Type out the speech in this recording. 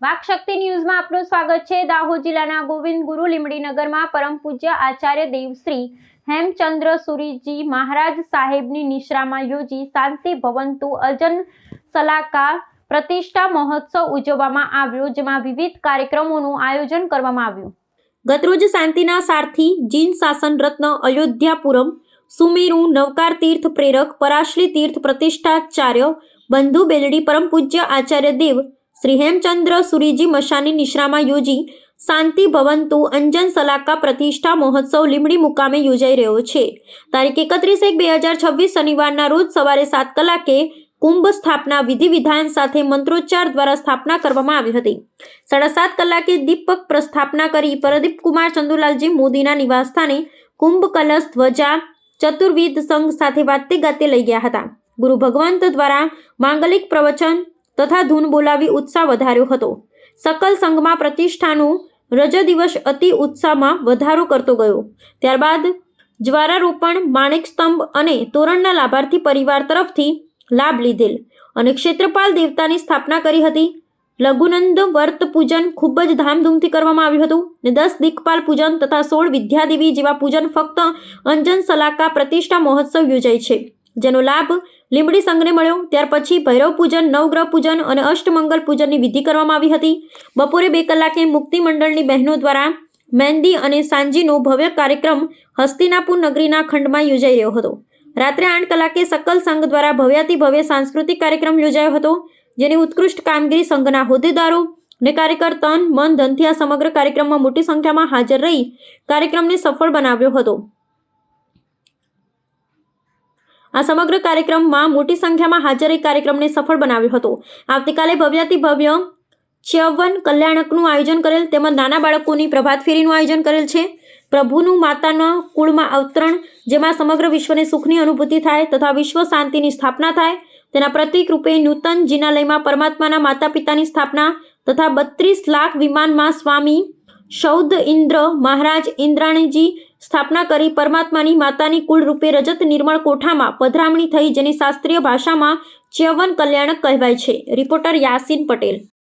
વાકશક્તિ ન્યૂઝમાં આપનું સ્વાગત છે। દાહોદ જિલ્લાના ગોવિંદ ગુરુ લીમડીનગરમાં પરમ પૂજ્ય આચાર્ય દેવ શ્રી હેમચંદ્ર સુરીજી મહારાજ સાહેબની નિશ્રામાં યોજી શાંતિ ભવંતુ અજન સલાકા પ્રતિષ્ઠા મહોત્સવ ઉજવવામાં આવ્યો, જેમાં વિવિધ કાર્યક્રમોનું આયોજન કરવામાં આવ્યું। ગતરોજ શાંતિના સારથી જીન શાસન રત્ન અયોધ્યાપુરમ સુમેરુ નવકાર તીર્થ પ્રેરક પરાશલી તીર્થ પ્રતિષ્ઠાચાર્ય બંધુ બેલડી પરમ પૂજ્ય આચાર્ય દેવ શ્રી હેમચંદ્ર સુરીજી મશાની નિશ્રામાં યોજી શાંતિ ભવંતુ અંજન સલાકા પ્રતિષ્ઠા મહોત્સવ લીમડી મુકામે યોજાઈ રહ્યો છે। તારીખ 31/1/2026 શનિવારના રોજ સવારે 7 કલાકે કુંભ સ્થાપના વિધિ વિધાન સાથે મંત્રોચ્ચાર દ્વારા સ્થાપના કરવામાં આવી હતી। 7:30 કલાકે દીપક પ્રસ્થાપના કરી પ્રદીપ કુમાર ચંદુલાલજી મોદીના નિવાસસ્થાને કુંભ કલશ ધ્વજા ચતુર્વિધ સંઘ સાથે વાતે ગાતે લઈ ગયા હતા। ગુરુ ભગવંત દ્વારા માંગલિક પ્રવચન તથા ધૂન બોલાવી ઉત્સાહ વધાર્યો હતો। સકલ સંઘમાં પ્રતિષ્ઠાનું રજ દિવસ અતિ ઉત્સાહમાં વધારો કરતો ગયો। ત્યારબાદ જ્વારારોપણ, માણેક સ્તંભ અને તોરણના લાભાર્થી પરિવાર તરફથી લાભ લીધેલ અને ક્ષેત્રપાલ દેવતાની સ્થાપના કરી હતી। લઘુનંદ વર્ત પૂજન ખૂબ જ ધામધૂમથી કરવામાં આવ્યું હતું અને 10 દિક્પાલ પૂજન તથા 16 વિદ્યાદેવી જેવા પૂજન ફક્ત અંજન સલાકા પ્રતિષ્ઠા મહોત્સવ યોજાય છે, જેનો લાભ લીમડી સંઘને મળ્યો। ત્યાર પછી ભૈરવ પૂજન, નવગ્રહ પૂજન અને અષ્ટમંગલ પૂજનની વિધિ કરવામાં આવી હતી। બપોરે 2 કલાકે મુક્તિ મંડળની બહેનો દ્વારા મહેંદી અને સાંજીનો ભવ્ય કાર્યક્રમ હસ્તિનાપુર નગરીના ખંડમાં યોજાઈ રહ્યો હતો। રાત્રે 8 કલાકે સકલ સંઘ દ્વારા ભવ્યાતિ ભવ્ય સાંસ્કૃતિક કાર્યક્રમ યોજાયો હતો, જેની ઉત્કૃષ્ટ કામગીરી સંઘના હોદ્દેદારો અને કાર્યકર તન મન ધનથી આ સમગ્ર કાર્યક્રમમાં મોટી સંખ્યામાં હાજર રહી કાર્યક્રમને સફળ બનાવ્યો હતો। આવતીકાલે ભવ્યાતિ ભવ્ય ચ્યવન કલ્યાણકનું આયોજન કરેલ તેમજ નાના બાળકોની પ્રભાત ફેરીનું આયોજન કરેલ છે। પ્રભુનું માતાના કુળમાં અવતરણ, જેમાં સમગ્ર વિશ્વને સુખની અનુભૂતિ થાય તથા વિશ્વ શાંતિની સ્થાપના થાય, તેના પ્રતીક રૂપે નૂતન જિનાલયમાં પરમાત્માના માતા પિતાની સ્થાપના તથા 32 લાખ વિમાનમાં સ્વામી શૌદ ઇન્દ્ર મહારાજ ઇન્દ્રાણીજી સ્થાપના કરી પરમાત્માની માતાની કુળ રૂપે રજત નિર્મળ કોઠામાં પધરામણી થઈ, જેની શાસ્ત્રીય ભાષામાં ચ્યવન કલ્યાણક કહેવાય છે। રિપોર્ટર યાસીન પટેલ।